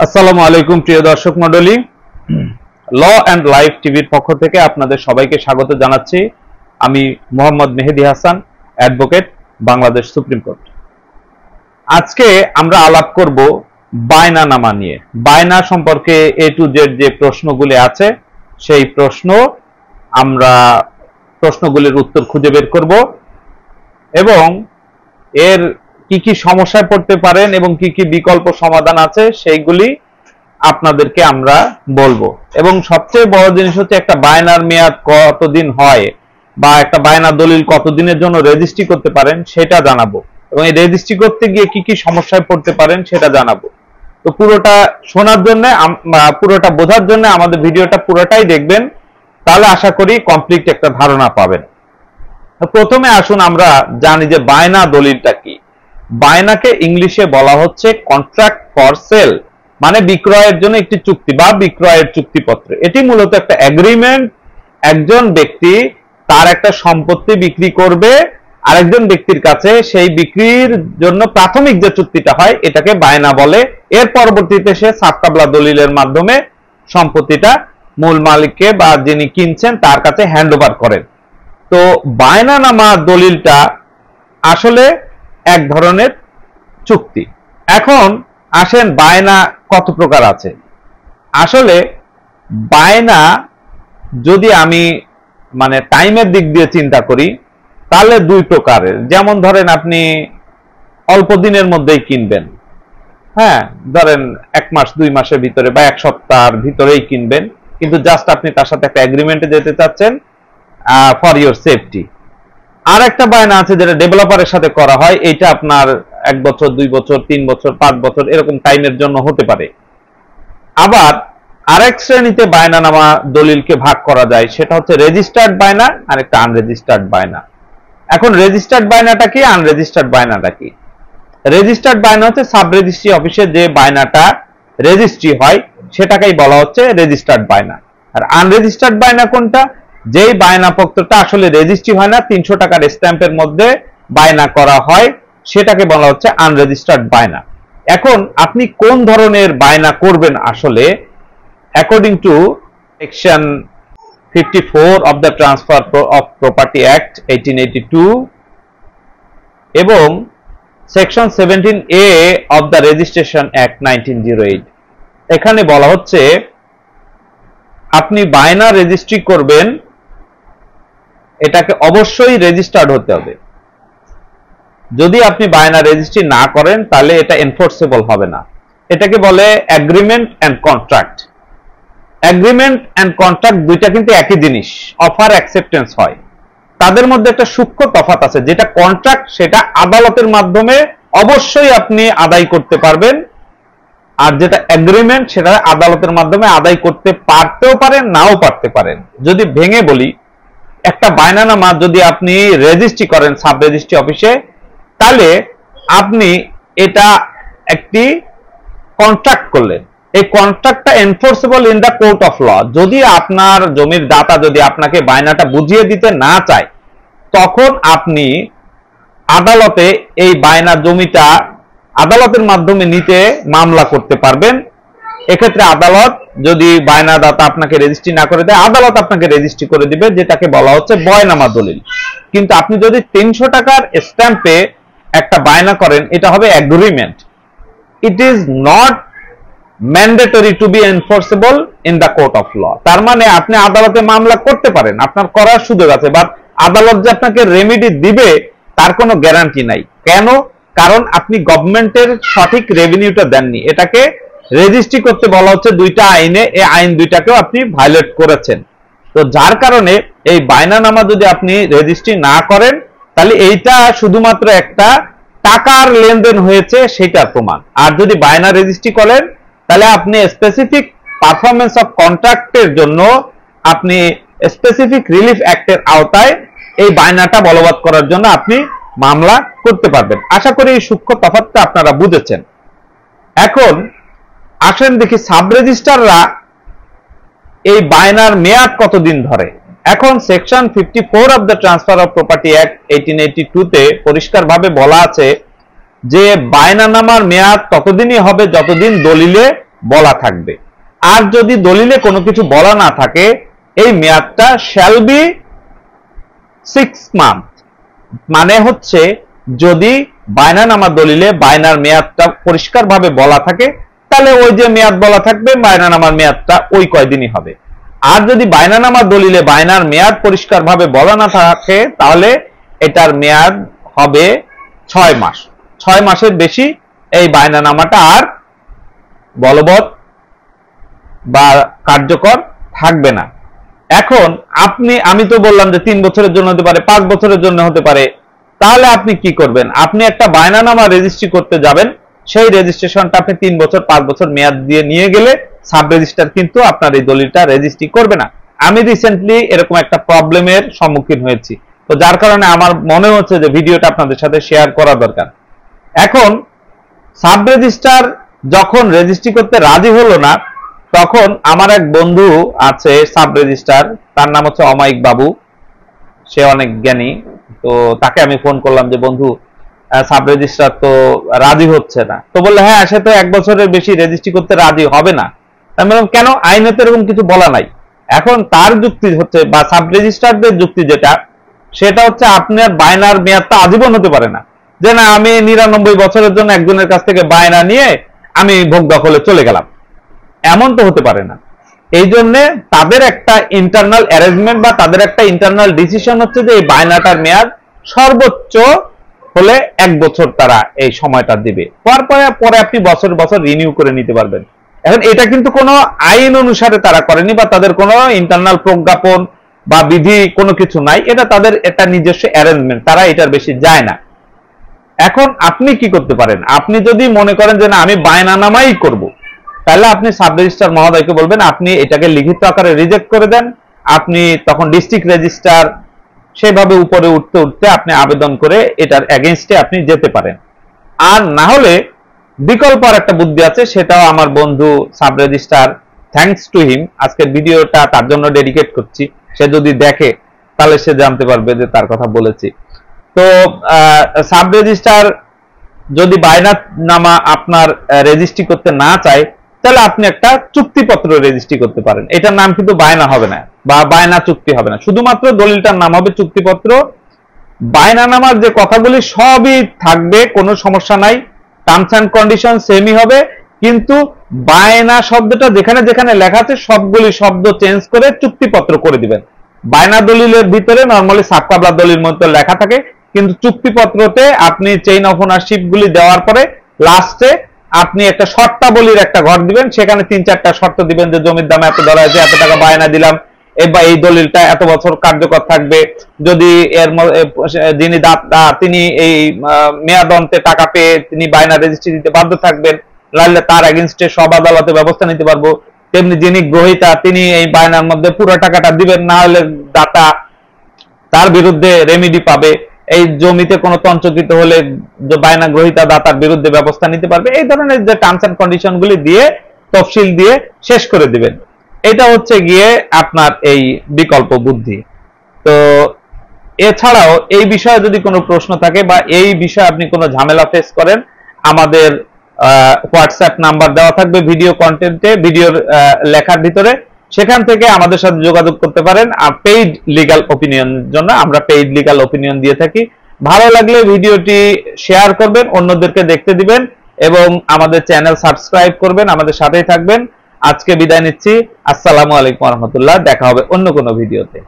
আসসালামু আলাইকুম প্রিয় দর্শক মণ্ডলী, ল অ্যান্ড লাইফ টিভির পক্ষ থেকে আপনাদের সবাইকে স্বাগত জানাচ্ছি। আমি Mohammad Mehedi Hasan, advocate, Bangladesh supreme court. আজকে আমরা আলাপ করব বায়নানামা নিয়ে। বায়না সম্পর্কে এ টু জেড যে প্রশ্নগুলি আছে সেই প্রশ্নগুলির উত্তর খুঁজে বের করব এবং এর কি কি সমস্যায় পড়তে পারেন এবং কি কি বিকল্প সমাধান আছে সেইগুলি আপনাদেরকে আমরা বলবো। এবং সবচেয়ে বড় জিনিস হচ্ছে একটা বায়নার মেয়াদ কতদিন হয় বা একটা বায়না দলিল কতদিনের জন্য রেজিস্ট্রি করতে পারেন সেটা জানাবো, এবং এই রেজিস্ট্রি করতে গিয়ে কি কি সমস্যায় পড়তে পারেন সেটা জানাবো। তো পুরোটা শোনার জন্য, পুরোটা বোঝার জন্য আমাদের ভিডিওটা পুরোটাই দেখবেন, তাহলে আশা করি কমপ্লিট একটা ধারণা পাবেন। প্রথমে আসুন আমরা জানি যে বায়না দলিলটা কি। বায়নাকে ইংলিশে বলা হচ্ছে কন্ট্রাক্ট ফর সেল, মানে বিক্রয়ের জন্য একটি চুক্তি বা বিক্রয়ের চুক্তিপত্র। এটি মূলত একটা এগ্রিমেন্ট। একজন ব্যক্তি তার একটা সম্পত্তি বিক্রি করবে আরেকজন ব্যক্তির কাছে, সেই বিক্রির জন্য প্রাথমিক যে চুক্তিটা হয় এটাকে বায়না বলে। এর পরবর্তীতে সে সাবকাবলা দলিলের মাধ্যমে সম্পত্তিটা মূল মালিককে বা যিনি কিনছেন তার কাছে হ্যান্ড ওভার করেন। তো বায়নানামা দলিলটা আসলে এক ধরনের চুক্তি। এখন আসেন বায়না কত প্রকার আছে। আসলে বায়না যদি আমি টাইমের দিক দিয়ে চিন্তা করি তাহলে দুই প্রকারের। যেমন ধরেন আপনি অল্প দিনের মধ্যেই কিনবেন, হ্যাঁ, ধরেন 1 মাস 2 মাসের ভিতরে বা 1 সপ্তাহের ভিতরেই কিনবেন, কিন্তু জাস্ট আপনি তার সাথে একটা এগ্রিমেন্টে যেতে চাচ্ছেন ফর ইওর সেফটি। আর একটা বায়না আছে যেটা ডেভেলপারের সাথে করা হয়, এটা আপনার 1 বছর 2 বছর 3 বছর 5 বছর এরকম টাইমের জন্য হতে পারে। আবার আরেক শ্রেণীতে বায়নানামা দলিলকে ভাগ করা যায়, সেটা হচ্ছে রেজিস্টার্ড বায়না আর একটা আনরেজিস্টার্ড বায়না। এখন রেজিস্টার্ড বায়নাটা কি, আনরেজিস্টার্ড বায়নাটা কি? রেজিস্টার্ড বায়না হচ্ছে সাব রেজিস্ট্রি অফিসে যে বায়নাটা রেজিস্ট্রি হয় সেটাকেই বলা হচ্ছে রেজিস্টার্ড বায়না। আর আনরেজিস্টার্ড বায়না কোনটা? যেই বায়নাপত্রটা আসলে রেজিস্ট্রি হয় না, 300 টাকার স্ট্যাম্পের মধ্যে বায়না করা হয়, সেটাকে বলা হচ্ছে আনরেজিস্টার্ড বায়না। এখন আপনি কোন ধরনের বায়না করবেন আসলে, according to section 54 of the transfer of property act 1882 এবং section 17A of the registration act 1908, এখানে বলা হচ্ছে আপনি বায়না রেজিস্ট্রি করবেন, এটাকে অবশ্যই রেজিস্টার্ড হতে হবে। যদি আপনি বায়না রেজিস্ট্রি না করেন তাহলে এটা এনফোর্সেবল হবে না। এটাকে বলে agreement and contract. Agreement and contract দুইটা কিন্তু একই জিনিস, অফার অ্যাকসেপ্টেন্স হয়। তাদের মধ্যে একটা সূক্ষ্ম তফাৎ আছে। যেটা কন্ট্রাক্ট সেটা আদালতের মাধ্যমে অবশ্যই আপনি আদায় করতে পারবেন, আর যেটা এগ্রিমেন্ট সেটা আদালতের মাধ্যমে আদায় করতে পারতেও পারেন, নাও পারতে পারেন। যদি ভেঙে বলি, একটা বায়নানামা যদি আপনি রেজিস্ট্রি করেন সাব রেজিস্ট্রি অফিসে, তাহলে আপনি এটা একটি কন্ট্রাক্ট করলেন। এই কন্ট্রাক্টটা enforceable in the court of law. যদি আপনার জমির দাতা যদি আপনাকে বায়নাটা বুঝিয়ে দিতে না চায়, তখন আপনি আদালতে এই বায়না জমিটা আদালতের মাধ্যমে নিতে মামলা করতে পারবেন। এক্ষেত্রে আদালত যদি বায়নাদাতা আপনাকে রেজিস্ট্রি না করে দেয়, আদালত আপনাকে রেজিস্ট্রি করে দিবে, যেটাকে বলা হচ্ছে বয়নামা দলিল। কিন্তু আপনি যদি 300 টাকার স্ট্যাম্পে একটা বায়না করেন, এটা হবে agreement. It is not mandatory to be enforceable in the court of law. তার মানে আপনি আদালতে মামলা করতে পারেন, আপনার করার সুযোগ আছে, বাট আদালত যে আপনাকে রেমেডি দিবে তার কোনো গ্যারান্টি নাই। কেন? কারণ আপনি গভর্নমেন্টের সঠিক রেভিনিউটা দেননি। এটাকে রেজিস্ট্রি করতে বলা হচ্ছে দুইটা আইনে, এই আইন দুইটাকেও আপনি ভায়োলেট করেছেন। তো যার কারণে এই বায়নানামা যদি আপনি রেজিস্ট্রি না করেন, তাহলে এইটা শুধুমাত্র একটা টাকার লেনদেন হয়েছে সেটার প্রমাণ। আর যদি বায়না রেজিস্ট্রি করেন, তাহলে আপনি স্পেসিফিক পারফরমেন্স অফ কন্ট্রাক্টের জন্য আপনি স্পেসিফিক রিলিফ অ্যাক্টের আওতায় এই বায়নাটা বলবৎ করার জন্য আপনি মামলা করতে পারবেন। আশা করি এই সূক্ষ্ম তফাৎটা আপনারা বুঝেছেন। এখন আসেন দেখি সাব রেজিস্ট্রাররা এই বায়নার মেয়াদ কতদিন ধরে। এখন section 54 of the transfer of property act 1882 তে পরিষ্কারভাবে বলা আছে যে বায়নানামার মেয়াদ ততদিনই হবে যতদিন দলিলে বলা থাকবে। আর যদি দলিলে কোনো কিছু বলা না থাকে, এই মেয়াদটা শ্যাল বি 6 মান্থ, মানে হচ্ছে যদি বায়নানামা দলিলে বায়নার মেয়াদটা পরিষ্কারভাবে বলা থাকে, তাহলে ওই যে মেয়াদ বলা থাকবে, বায়নানামার মেয়াদটা ওই কয়দিনই হবে। আর যদি বায়নানামা দলিলে বায়নার মেয়াদ পরিষ্কারভাবে বলা না থাকে, তাহলে এটার মেয়াদ হবে 6 মাস। 6 মাসের বেশি এই বায়নানামাটা আর বলবৎ বা কার্যকর থাকবে না। এখন আমি তো বললাম যে 3 বছরের জন্য হতে পারে, 5 বছরের জন্য হতে পারে। তাহলে আপনি কি করবেন? আপনি একটা বায়নানামা রেজিস্ট্রি করতে যাবেন, সেই রেজিস্ট্রেশনটা আপনি 3 বছর 5 বছর মেয়াদ দিয়ে নিয়ে গেলে সাব রেজিস্ট্রার কিন্তু আপনার এই দলিলটা রেজিস্ট্রি করবে না। আমি রিসেন্টলি এরকম একটা প্রবলেমের সম্মুখীন হয়েছি, তো যার কারণে আমার মনে হচ্ছে যে ভিডিওটা আপনাদের সাথে শেয়ার করা দরকার। এখন সাব রেজিস্ট্রার যখন রেজিস্ট্রি করতে রাজি হলো না, তখন আমার এক বন্ধু আছে সাব রেজিস্ট্রার, তার নাম হচ্ছে অমায়িক বাবু, সে অনেক জ্ঞানী। তো তাকে আমি ফোন করলাম যে বন্ধু, সাব রেজিস্ট্রার তো রাজি হচ্ছে না। তো বললে হ্যাঁ, সে তো 1 বছরের বেশি রেজিস্ট্রি করতে রাজি হবে না। আমি বললাম কেন? আইনে তো এরকম কিছু বলা নাই। এখন তার যুক্তি হচ্ছে, বা সাব রেজিস্ট্রারদের যুক্তি যেটা, সেটা হচ্ছে আপনার বায়নার মেয়াদটা আজীবন হতে পারে না। যে না, আমি 99 বছরের জন্য একজনের কাছ থেকে বায়না নিয়ে আমি ভোগ দখলে চলে গেলাম, এমন তো হতে পারে না। এই জন্য তাদের একটা ইন্টারনাল অ্যারেঞ্জমেন্ট বা তাদের একটা ইন্টারনাল ডিসিশন হচ্ছে যে এই বায়নাটার মেয়াদ সর্বোচ্চ হলে 1 বছর তারা এই সময়টা দিবে, পরে আপনি বছর বছর রিনিউ করে নিতে পারবেন। এখন এটা কিন্তু কোনো আইন অনুসারে তারা করেনি, বা তাদের কোনো ইন্টারনাল প্রজ্ঞাপন বা বিধি কোনো কিছু নাই, এটা তাদের একটা নিজস্ব অ্যারেঞ্জমেন্ট, তারা এটার বেশি যায় না। এখন আপনি কি করতে পারেন? আপনি যদি মনে করেন যে না, আমি বায়নানামাই করব, তাহলে আপনি সাব রেজিস্ট্রার মহোদয়কে বলবেন আপনি এটাকে লিখিত আকারে রিজেক্ট করে দেন। আপনি তখন ডিস্ট্রিক্ট রেজিস্ট্রার সেভাবে উপরে উঠতে উঠতে আপনি আবেদন করে এটার এগেইনস্টে আপনি যেতে পারেন। আর না হলে বিকল্প আর একটা বুদ্ধি আছে, সেটাও আমার বন্ধু sub registrar, thanks to him, আজকের ভিডিওটা তার জন্য ডেডিকেট করছি, সে যদি দেখে তাহলে সে জানতে পারবে যে তার কথা বলেছি। তো সাব রেজিস্ট্রার যদি বায়নানামা আপনার রেজিস্ট্রি করতে না চায়, তাহলে আপনি একটা চুক্তিপত্র রেজিস্ট্রি করতে পারেন। এটার নাম কিন্তু বায়না হবে না বা বায়না চুক্তি হবে না, শুধুমাত্র দলিলটার নাম হবে চুক্তিপত্র। বায়নানামার যে কথাগুলি সবই থাকবে, কোনো সমস্যা নাই, টার্মস এন্ড কন্ডিশন সেমই হবে, কিন্তু বায়না শব্দটা যেখানে যেখানে লেখা আছে সবগুলি শব্দ চেঞ্জ করে চুক্তিপত্র করে দিবেন। বায়না দলিলের ভিতরে নরমালি সাবকাবলা দলিল মতো লেখা থাকে, কিন্তু চুক্তিপত্রতে আপনি চেইন অফ ওনারশিপ গুলি দেওয়ার পরে লাস্টে আপনি একটা শর্তাবলীর একটা ঘর দিবেন, সেখানে 3-4টা শর্ত দিবেন যে জমির দাম এত ধরা হয়েছে, এত টাকা বায়না দিলাম, এই দলিলটা এত বছর কার্যকর থাকবে। যদি এর যিনি দাতা তিনি এই মেয়াদ অন্তে টাকা পেয়ে তিনি বায়না রেজিস্ট্রি দিতে বাধ্য থাকবেন, নাহলে তার এগেইনস্টে সব আদালতে ব্যবস্থা নিতে পারবো। তেমনি যিনি গ্রহীতা তিনি এই বায়নার মধ্যে পুরো টাকাটা দিবেন, না হলে দাতা তার বিরুদ্ধে রেমিডি পাবে। এই জমিতে কোনো তঞ্চকৃত হলে বায়না গ্রহীতা দাতার বিরুদ্ধে ব্যবস্থা নিতে পারবে। এই ধরনের যে টার্মস এন্ড কন্ডিশন গুলি দিয়ে তফসিল দিয়ে শেষ করে দিবেন। এটা হচ্ছে গিয়ে আপনার এই বিকল্প বুদ্ধি। তো এছাড়াও এই বিষয়ে যদি কোনো প্রশ্ন থাকে বা এই বিষয়ে আপনি কোনো ঝামেলা ফেস করেন, আমাদের হোয়াটসঅ্যাপ নাম্বার দেওয়া থাকবে ভিডিও কন্টেন্টে, ভিডিওর লেখার ভিতরে, সেখান থেকে আমাদের সাথে যোগাযোগ করতে পারেন। আর পেইড লিগ্যাল ওপিনিয়নের জন্য আমরা পেইড লিগ্যাল ওপিনিয়ন দিয়ে থাকি। ভালো লাগলে ভিডিওটি শেয়ার করবেন, অন্যদেরকে দেখতে দিবেন, এবং আমাদের চ্যানেল সাবস্ক্রাইব করবেন, আমাদের সাথেই থাকবেন। আজকে বিদায় নিচ্ছি। আসসালামু আলাইকুম ওয়া রাহমাতুল্লাহ। দেখা হবে অন্য কোনো ভিডিওতে।